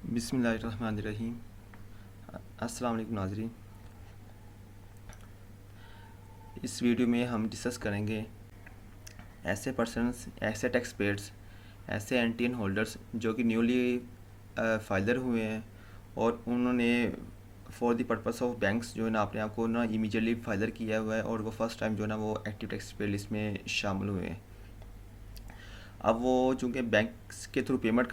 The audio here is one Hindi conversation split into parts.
बिस्मिल्लाहिर्रहमानिर्रहीम। अस्सलाम वालेकुम नाज़रीन। इस वीडियो में हम डिस्कस करेंगे ऐसे पर्सन्स, ऐसे टैक्स पेयर्स, ऐसे एनटीएन होल्डर्स जो कि न्यूली फाइलर हुए हैं और उन्होंने for the purpose of banks जो है ना अपने आप को ना इमीडिएटली फाइलर किया हुआ है और वो फर्स्ट टाइम जो है ना वो एक्टिव टैक्स पेयर लिस्ट में शामिल हुए हैं। अब वो चूँकि बैंक्स के थ्रू पेमेंट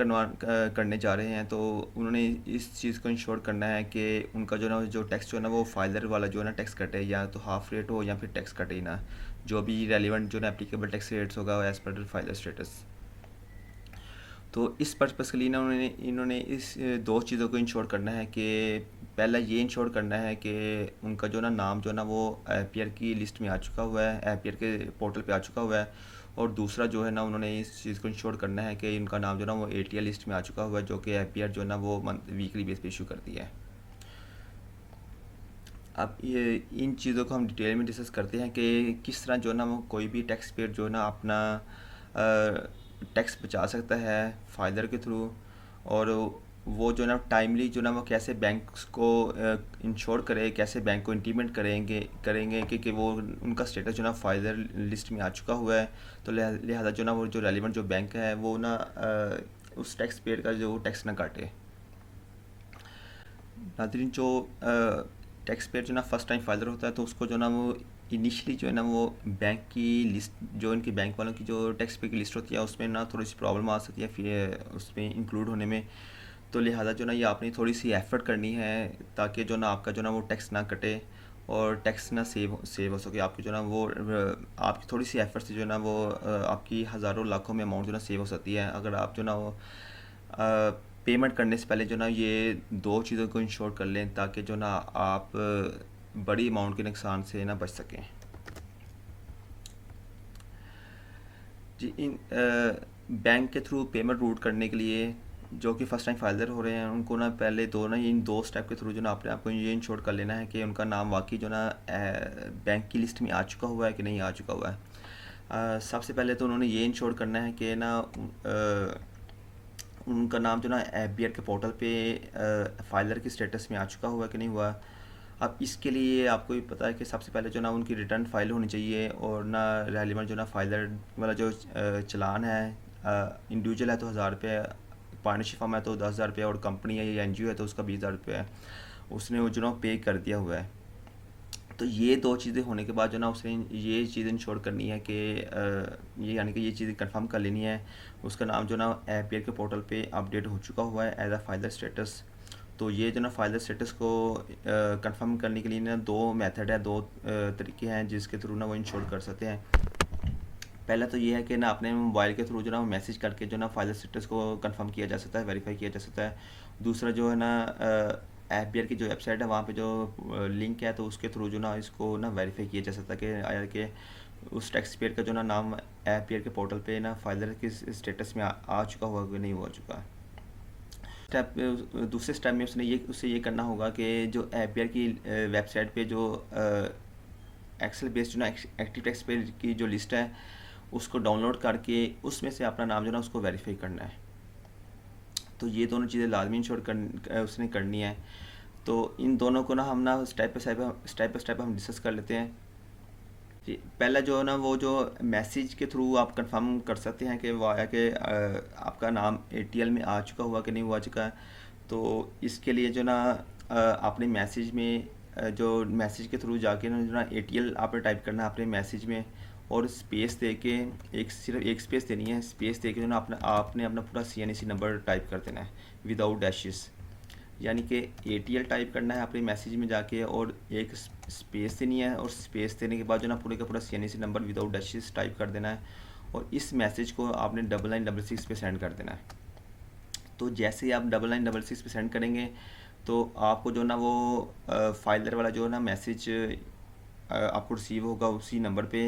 करने जा रहे हैं, तो उन्होंने इस चीज़ को इंश्योर करना है कि उनका जो ना जो टैक्स जो है ना वो फाइलर वाला जो है ना टैक्स कटे, या तो हाफ रेट हो या फिर टैक्स कटे ही ना। जो भी रेलिवेंट जो ना एप्लीकेबल टैक्स रेट्स होगा एज़ पर फाइलर स्टेटस। तो इस पर्पज़ के लिए ना इन्होंने इस दो चीज़ों को इंश्योर करना है कि पहला ये इंश्योर करना है कि उनका जो ना नाम जो ना वो एपीआर की लिस्ट में आ चुका हुआ है, एपीआर के पोर्टल पे आ चुका हुआ है। और दूसरा जो है ना उन्होंने इस चीज़ को इंश्योर करना है कि इनका नाम जो ना वो एटीएल लिस्ट में आ चुका हुआ है, जो कि एपीआर जो ना वो वीकली बेस पे इशू करती है। अब ये इन चीज़ों को हम डिटेल में डिस्कस करते हैं कि किस तरह जो ना वो कोई भी टैक्स पेयर जो ना अपना टैक्स बचा सकता है फाइलर के थ्रू, और वो जो ना टाइमली जो ना वो कैसे बैंक्स को इंश्योर करे, कैसे बैंक को इंटीमेंट करेंगे कि वो उनका स्टेटस जो ना फाइलर लिस्ट में आ चुका हुआ है। तो लिहाजा जो ना वो जो रेलिवेंट जो बैंक है वो ना उस टैक्स पेयर का जो टैक्स ना काटे। नाज़रीन, जो टैक्स पेयर जो ना फर्स्ट टाइम फाइलर होता है तो उसको जो ना वो इनिशियली जो है ना वो बैंक की लिस्ट, जो इनकी बैंक वालों की जो टैक्स पे की लिस्ट होती है उसमें ना थोड़ी सी प्रॉब्लम आ सकती है फिर उसमें इंक्लूड होने में। तो लिहाजा जो ना ये आपने थोड़ी सी एफर्ट करनी है ताकि जो ना आपका जो ना वो टैक्स ना कटे और टैक्स ना सेव हो सके। आपकी जो ना वो आपकी थोड़ी सी एफर्ट से जो ना वो आपकी हज़ारों लाखों में अमाउंट जो ना सेव हो सकती है, अगर आप जो ना वो पेमेंट करने से पहले जो ना ये दो चीज़ों को इंश्योर कर लें ताकि जो ना आप बड़ी अमाउंट के नुकसान से ना बच सकें। जी, इन बैंक के थ्रू पेमेंट रूट करने के लिए जो कि फ़र्स्ट टाइम फाइलर हो रहे हैं उनको ना पहले इन दो स्टेप के थ्रू जो ना अपने आप को ये इंश्योर कर लेना है कि उनका नाम वाकई जो ना बैंक की लिस्ट में आ चुका हुआ है कि नहीं आ चुका हुआ है। सबसे पहले तो उन्होंने ये इंश्योर करना है कि ना उनका नाम जो ना एफबीआर के पोर्टल पे फाइलर की स्टेटस में आ चुका हुआ कि नहीं हुआ। अब इसके लिए आपको भी पता है कि सबसे पहले जो ना उनकी रिटर्न फाइल होनी चाहिए, और ना रेलिवेंट जो ना फाइलर वाला जो चलान है, इंडिविजुअल है तो 1000 रुपये, पार्टनरशिप फर्म है तो 10,000 रुपये, और कंपनी है या एनजीओ है तो उसका 20,000 रुपये है, उसने वो जो ना पे कर दिया हुआ है। तो ये दो चीज़ें होने के बाद जो ना उसने ये चीज़ इंश्योर करनी है कि ये यानी कि ये चीज़ें कंफर्म कर लेनी है उसका नाम जो ना एपीआर के पोर्टल पे अपडेट हो चुका हुआ है एज अ फाइलर स्टेटस। तो ये जो ना फाइलर स्टेटस को कंफर्म करने के लिए ना दो मेथड है, दो तरीके हैं जिसके थ्रू ना वो इंश्योर कर सकते हैं। पहला तो ये है कि ना अपने मोबाइल के थ्रू जो ना मैसेज करके जो ना फाइलर स्टेटस को कंफर्म किया जा सकता है, वेरीफाई किया जा सकता है। दूसरा जो है ना एफबीआर की जो वेबसाइट है वहाँ पे जो लिंक है तो उसके थ्रू जो ना इसको ना वेरीफाई किया जा सकता है कि आया कि उस टैक्स पेयर का जो ना नाम एफबीआर के पोर्टल पे ना फाइलर के स्टेटस में आ चुका हुआ कि नहीं हुआ चुका। दूसरे स्टेप में उससे ये करना होगा कि जो एपीआर की वेबसाइट पे जो एक्सेल बेस्ड जो ना एक्टिव टैक्स पेयर की जो लिस्ट है उसको डाउनलोड करके उसमें से अपना नाम जो ना उसको वेरीफाई करना है। तो ये दोनों चीज़ें लाजमी उसने करनी है। तो इन दोनों को ना हम ना स्टेप बाय स्टेप हम डिस्कस कर लेते हैं। जी, पहला जो है ना वो जो मैसेज के थ्रू आप कंफर्म कर सकते हैं कि वो आया कि आपका नाम एटीएल में आ चुका हुआ कि नहीं हुआ चुका है। तो इसके लिए जो ना आपने मैसेज में जो मैसेज के थ्रू जाके ना जो ना एटीएल आपने टाइप करना है अपने मैसेज में, और स्पेस दे के सिर्फ एक स्पेस देनी है। स्पेस दे के जो ना आपने अपना पूरा सीएनएसी नंबर टाइप कर देना है विदाउट डैशेस, यानी कि एटीएल टाइप करना है अपने मैसेज में जाके और एक स्पेस देनी है, और स्पेस देने के बाद जो ना पूरे का पूरा सीएनएसी नंबर विदाउट डैशेस टाइप कर देना है, और इस मैसेज को आपने 9966 पे सेंड कर देना है। तो जैसे ही आप 9966 पे सेंड करेंगे तो आपको जो ना वो फाइलर वाला जो ना मैसेज आपको रिसीव होगा उसी नंबर पे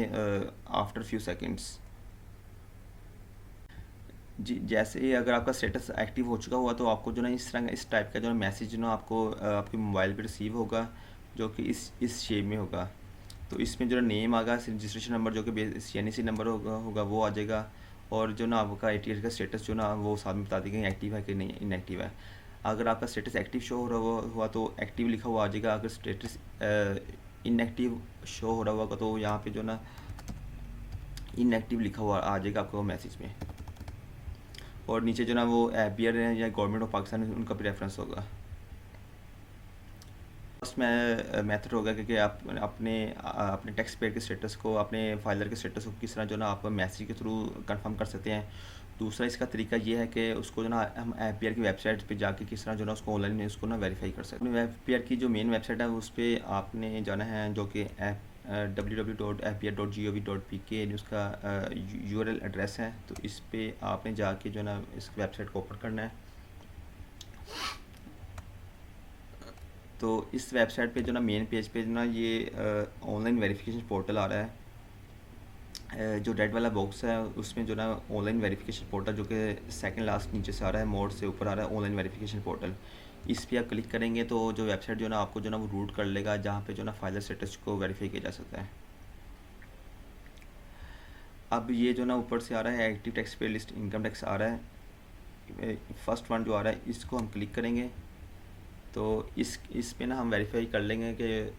आफ्टर फ्यू सेकंड्स। जी, जैसे ही अगर आपका स्टेटस एक्टिव हो चुका हुआ तो आपको जो ना इस तरह इस टाइप का जो मैसेज जो ना आपको आपके मोबाइल पे रिसीव होगा, जो कि इस शेप में होगा। तो इसमें जो नेम आएगा, रजिस्ट्रेशन नंबर जो कि सीएनएसी नंबर होगा वो आ जाएगा, और जो ना आपका एटीएल का स्टेटस जो ना वो साथ में बता देंगे एक्टिव है कि नहीं इनएक्टिव है। अगर आपका स्टेटस एक्टिव शो हो रहा हुआ तो एक्टिव लिखा हुआ आ जाएगा। अगर स्टेटस इनएक्टिव शो हो रहा होगा तो यहाँ पे जो ना इनएक्टिव लिखा हुआ आ जाएगा आपको मैसेज में। और नीचे जो ना वो एपीआर है या गवर्नमेंट ऑफ पाकिस्तान उनका भी रेफरेंस होगा। फर्स्ट मेथड होगा क्योंकि आप अपने टैक्स पेयर के स्टेटस को, अपने फाइलर के स्टेटस को किस तरह जो ना आप मैसेज के थ्रू कंफर्म कर सकते हैं। दूसरा इसका तरीका ये है कि उसको जो ना हम एपीआर की वेबसाइट पे जाके किस तरह जो ना उसको ऑनलाइन उसको ना वेरीफाई कर सकते हैं। एपीआर की जो मेन वेबसाइट है उस पर आपने जाना है, जो कि www.apr.gov.pk उसका URL एड्रेस है। तो इस पे आपने जाके जो ना इस वेबसाइट को ओपन करना है। तो इस वेबसाइट पे जो ना मेन पेज पे जो ना ये ऑनलाइन वेरिफिकेशन पोर्टल आ रहा है। जो रेड वाला बॉक्स है उसमें जो ना ऑनलाइन वेरिफिकेशन पोर्टल, जो कि सेकंड लास्ट नीचे से आ रहा है, मोड से ऊपर आ रहा है ऑनलाइन वेरिफिकेशन पोर्टल। इस पर आप क्लिक करेंगे तो जो वेबसाइट जो ना आपको जो ना वो रूट कर लेगा, जहाँ पे जो ना फाइलर स्टेटस को वेरीफाई किया जा सकता है। अब ये जो ना ऊपर से आ रहा है active tax payer list income tax आ रहा है, फर्स्ट वन जो आ रहा है इसको हम क्लिक करेंगे तो इस पे ना हम वेरीफाई कर लेंगे कि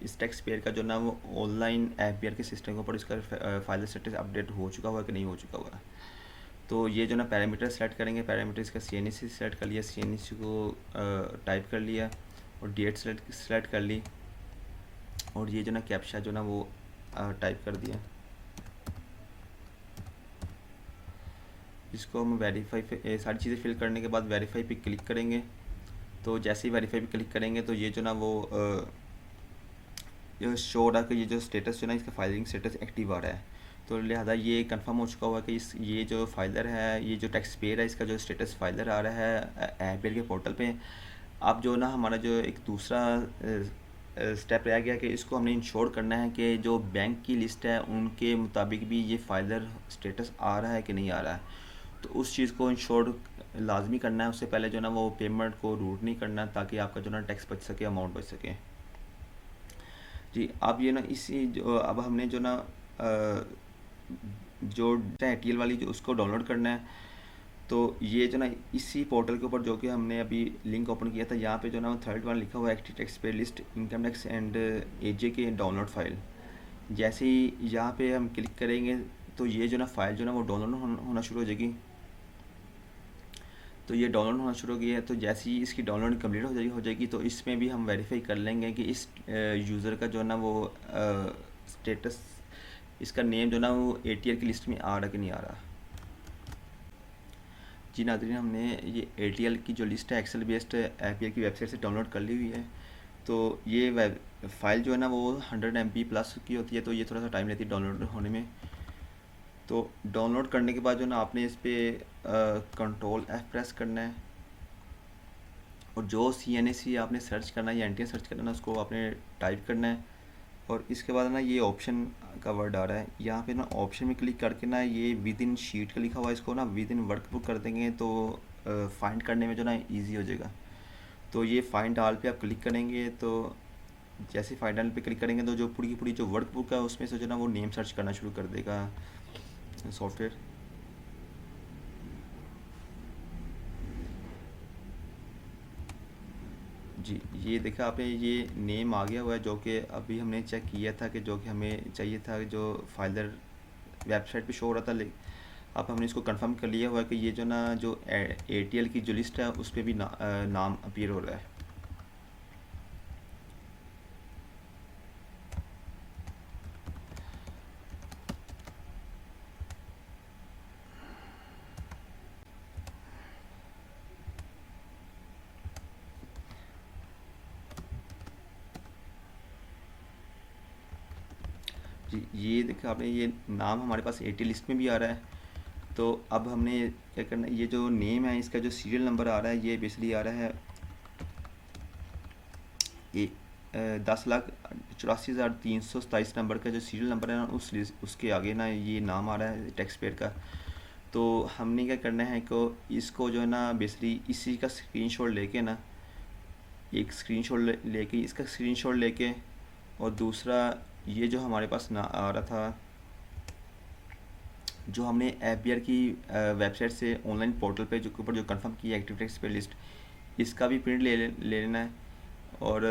इस टैक्स पेयर का जो ना वो ऑनलाइन एपीआर के सिस्टम के ऊपर इसका फाइल स्टेटस अपडेट हो चुका हुआ कि नहीं हो चुका हुआ। तो ये जो ना पैरामीटर सेलेक्ट करेंगे, पैरामीटर इसका CNC सेलेक्ट कर लिया, CNC को टाइप कर लिया और डेट सेलेक्ट कर ली और ये जो ना कैप्चा जो ना वो टाइप कर दिया। इसको हम वेरीफाई सारी चीज़ें फिल करने के बाद वेरीफाई पे क्लिक करेंगे। तो जैसे ही वेरीफाई पे क्लिक करेंगे तो ये जो ना वो जो शो हो रहा है कि ये जो स्टेटस जो ना इसका फाइलिंग स्टेटस एक्टिव आ रहा है। तो लिहाजा ये कंफर्म हो चुका हुआ कि ये जो फाइलर है, ये जो टैक्स पेयर है, इसका जो स्टेटस फाइलर आ रहा है एपीआर के पोर्टल पे। अब जो ना हमारा जो एक दूसरा स्टेप रह गया कि इसको हमने इंश्योर करना है कि जो बैंक की लिस्ट है उनके मुताबिक भी ये फाइलर स्टेटस आ रहा है कि नहीं आ रहा है। तो उस चीज़ को इंश्योर लाजमी करना है। उससे पहले जो ना वो पेमेंट को रूट नहीं करना, ताकि आपका जो ना टैक्स बच सके, अमाउंट बच सके। जी, अब ये ना इसी जो अब हमने जो ना जो ATL वाली जो उसको डाउनलोड करना है। तो ये जो ना इसी पोर्टल के ऊपर जो कि हमने अभी लिंक ओपन किया था, यहाँ पे जो ना थर्ड वन लिखा हुआ है active tax payer list income tax and AJ के डाउनलोड फाइल। जैसे ही यहाँ पे हम क्लिक करेंगे तो ये जो ना फाइल जो ना वो डाउनलोड होना शुरू हो जाएगी। तो ये डाउनलोड होना शुरू हो गई है। तो जैसे ही इसकी डाउनलोड कंप्लीट हो जाएगी तो इसमें भी हम वेरीफाई कर लेंगे कि इस यूज़र का जो ना वो स्टेटस, इसका नेम जो ना वो ATL की लिस्ट में आ रहा कि नहीं आ रहा। जी नाज़रीन, हमने ये ATL की जो लिस्ट है एक्सेल बेस्ड एपीआर की वेबसाइट से डाउनलोड कर ली हुई है। तो ये फाइल जो है ना वो 100 MB प्लस की होती है, तो ये थोड़ा सा टाइम लेती है डाउनलोड होने में। तो डाउनलोड करने के बाद जो ना आपने इस पर कंट्रोल F प्रेस करना है और जो CNAC आपने सर्च करना है या NTN सर्च करना है उसको आपने टाइप करना है। और इसके बाद ना ये ऑप्शन का वर्ड आ रहा है, यहाँ पे ना ऑप्शन में क्लिक करके ना ये विद इन शीट का लिखा हुआ है, इसको ना विद इन वर्कबुक कर देंगे तो फाइंड करने में जो ना इजी हो जाएगा। तो ये फाइंड ऑल पे आप क्लिक करेंगे तो जैसे फाइंड ऑल पे क्लिक करेंगे तो जो पूरी की पूरी जो वर्कबुक है उसमें से जो ना वो नेम सर्च करना शुरू कर देगा सॉफ्टवेयर। जी, ये देखा आपने, ये नेम आ गया हुआ है जो कि अभी हमने चेक किया था कि जो कि हमें चाहिए था, जो फाइलर वेबसाइट पे शो हो रहा था। अब हमने इसको कंफर्म कर लिया हुआ है कि ये जो ना जो ATL की जो लिस्ट है उस पर भी नाम अपीयर हो रहा है। जी, ये देखा आपने, ये नाम हमारे पास ATL लिस्ट में भी आ रहा है। तो अब हमने क्या करना है, ये जो नेम है इसका जो सीरियल नंबर आ रहा है ये बेसिकली आ रहा है 10,84,327 नंबर का जो सीरियल नंबर है ना उसके आगे ना ये नाम आ रहा है टैक्स पेयर का। तो हमने क्या करना है कि इसको जो है ना बेसिकली इसी का स्क्रीनशॉट लेके ना, एक स्क्रीनशॉट लेके इसका स्क्रीनशॉट लेके, और दूसरा ये जो हमारे पास ना आ रहा था, जो हमने एपीआर की वेबसाइट से ऑनलाइन पोर्टल पे जो ऊपर जो कंफर्म किया एक्टिव टैक्स पेयर लिस्ट, इसका भी प्रिंट ले लेना है। और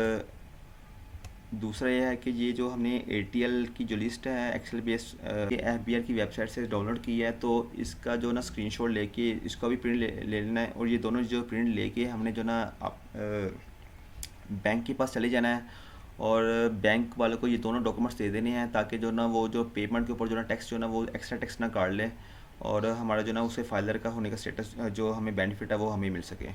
दूसरा ये है कि ये जो हमने एटीएल की जो लिस्ट है एक्सेल बेस्ड एफबीआर की वेबसाइट से डाउनलोड की है, तो इसका जो ना स्क्रीनशॉट लेके इसका भी प्रिंट ले लेना है। और ये दोनों जो प्रिंट लेके हमने जो ना बैंक के पास चले जाना है और बैंक वालों को ये दोनों डॉक्यूमेंट्स दे देने हैं, ताकि जो ना वो जो पेमेंट के ऊपर जो ना टैक्स जो ना वो एक्स्ट्रा टैक्स ना काट ले, और हमारा जो ना उसे फाइलर का होने का स्टेटस जो हमें बेनिफिट है वो हमें मिल सके।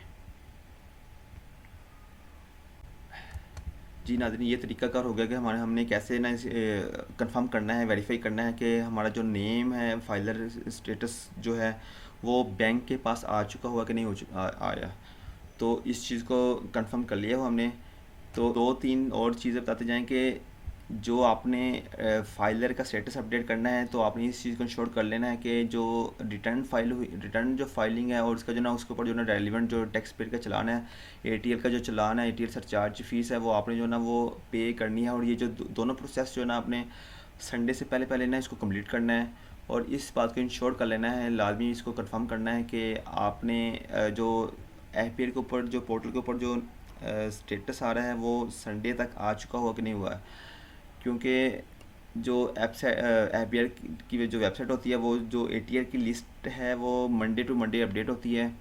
जी नाज़रीन, ये तरीकाकार हो गया कि हमारे हमने कैसे ना कंफर्म करना है, वेरीफाई करना है कि हमारा जो नेम है फाइलर स्टेटस जो है वो बैंक के पास आ चुका हुआ कि नहीं आया। तो इस चीज़ को कंफर्म कर लिया हो हमने। तो दो तीन और चीज़ें बताते जाएं कि जो आपने फाइलर का स्टेटस अपडेट करना है, तो आपने इस चीज़ को इंश्योर कर लेना है कि जो रिटर्न फाइल हुई, रिटर्न जो फाइलिंग है और उसका जो ना उसके ऊपर जो ना रेलिवेंट जो टैक्स पेड का चलान है, एटीएल का जो चलान है, एटीएल सरचार्ज फीस है, वो आपने जो ना वो पे करनी है। और ये जो दोनों प्रोसेस जो ना आपने संडे से पहले पहले ना इसको कंप्लीट करना है। और इस बात को इंश्योर कर लेना है, लाजमी इसको कंफर्म करना है कि आपने जो एफपीआर के ऊपर जो पोर्टल के ऊपर जो स्टेटस आ रहा है वो संडे तक आ चुका हुआ कि नहीं हुआ है। क्योंकि जो एफबीआर की जो वेबसाइट होती है, वो जो एटीआर की लिस्ट है वो मंडे टू मंडे अपडेट होती है।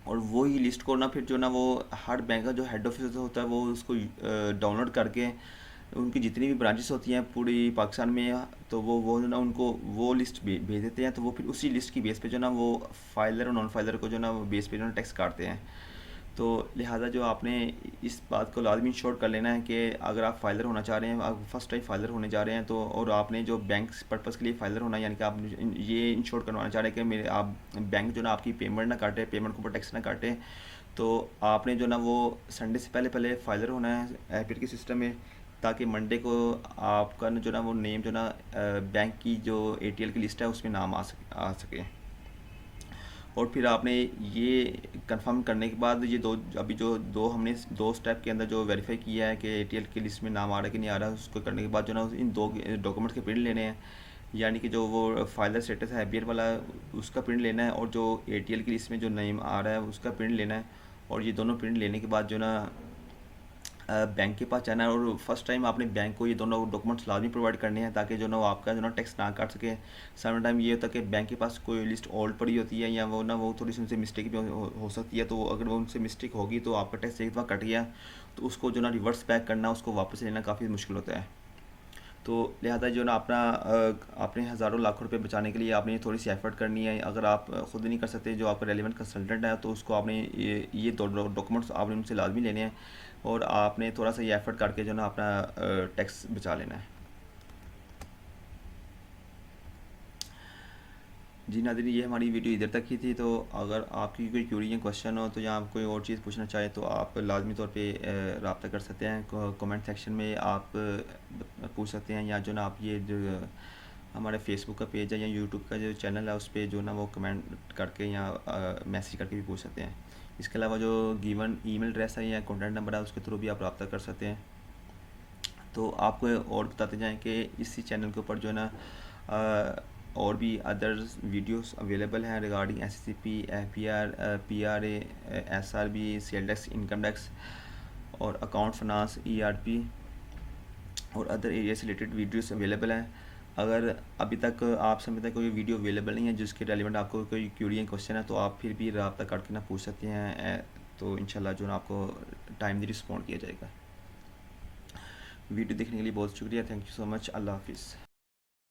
और वो ही लिस्ट को ना फिर जो ना वो हर बैंक का जो हेड ऑफिस होता है वो उसको डाउनलोड करके उनकी जितनी भी ब्रांचेस होती हैं पूरी पाकिस्तान में, तो वो ना उनको वो लिस्ट भेज देते हैं। तो वो फिर उसी लिस्ट की बेस पे जो ना वो फाइलर और नॉन फाइलर को जो ना वो बेस पे जो ना टैक्स काटते हैं। तो लिहाजा जो आपने इस बात को लाजमी इंश्योर कर लेना है कि अगर आप फाइलर होना चाह रहे हैं, आप फर्स्ट टाइम फाइलर होने जा रहे हैं, तो और आपने जो बैंक पर्पज़ के लिए फाइलर होना है, यानी कि आप ये इंश्योर करवाना चाह रहे हैं कि मेरे आप बैंक जो ना आपकी पेमेंट ना काटे, पेमेंट के ऊपर टैक्स ना काटे, तो आपने जो ना वो संडे से पहले पहले फाइलर होना है एपीआर के सिस्टम में, ताकि मंडे को आपका जो ना वो नेम जो ना बैंक की जो एटीएल की लिस्ट है उसमें नाम आ सके। और फिर आपने ये कंफर्म करने के बाद ये अभी जो हमने दो स्टेप के अंदर जो वेरीफाई किया है कि एटीएल की लिस्ट में नाम आ रहा है कि नहीं आ रहा है, उसको करने के बाद जो ना इन दो डॉक्यूमेंट्स के प्रिंट लेने हैं, यानी कि जो वो फाइलर स्टेटस है एपीआर वाला उसका प्रिंट लेना है, और जो एटीएल की लिस्ट में जो नेम आ रहा है उसका प्रिंट लेना है। और ये दोनों प्रिंट लेने के बाद जो ना बैंक के पास जाना है, और फर्स्ट टाइम आपने बैंक को ये दोनों डॉक्यूमेंट्स लाजमी प्रोवाइड करने हैं, ताकि जो ना वो आपका जो ना टैक्स ना काट सके। सेवन टाइम ये होता है कि बैंक के पास कोई लिस्ट ओल्ड पड़ी होती है, या वो ना वो थोड़ी सी उनसे मिस्टेक भी हो सकती है, तो अगर वो उनसे मिस्टेक होगी तो आपका टैक्स एक दफ़ा कट गया, तो उसको जो ना रिवर्स बैक करना, उसको वापस लेना काफ़ी मुश्किल होता है। तो लिहाजा जो ना अपने हज़ारों लाखों रुपए बचाने के लिए आपने थोड़ी सी एफ़र्ट करनी है। अगर आप ख़ुद नहीं कर सकते, जो आपका रेलिवेंट कंसल्टेंट है, तो उसको आपने ये दो डॉक्यूमेंट्स आपने उनसे लाजमी लेने हैं, और आपने थोड़ा सा ये एफ़र्ट करके जो ना अपना टैक्स बचा लेना है। जी नाज़रीन, ये हमारी वीडियो इधर तक ही थी। तो अगर आपकी कोई क्यूरी या क्वेश्चन हो, तो या आप कोई और चीज़ पूछना चाहें, तो आप लाजमी तौर पे रब्ता कर सकते हैं। कमेंट सेक्शन में आप पूछ सकते हैं, या जो ना आप ये जो हमारे फेसबुक का पेज है या यूट्यूब का जो चैनल है उस पर जो ना वो कमेंट करके या मैसेज करके भी पूछ सकते हैं। इसके अलावा जो गिवन ईमेल एड्रेस है या कॉन्टैक्ट नंबर है, उसके थ्रू भी आप रब्ता कर सकते हैं। तो आपको और बताते जाएं कि इसी चैनल के ऊपर जो है ना और भी अदर्स वीडियोस अवेलेबल हैं regarding SCP, FPR, PRA, SRB, sale tax, income tax और अकाउंट फाइनेंस, ईआरपी और अदर एरिया से रिलेटेड वीडियोस अवेलेबल हैं। अगर अभी तक आप समय तक कोई वीडियो अवेलेबल नहीं है जिसके रेलिवेंट आपको कोई क्यूरी या क्वेश्चन है, तो आप फिर भी रब्ता करके ना पूछ सकते हैं। तो इंशाल्लाह जो ना आपको टाइमली रिस्पॉन्ड किया जाएगा। वीडियो देखने के लिए बहुत शुक्रिया। Thank you so much. अल्लाह हाफिज़।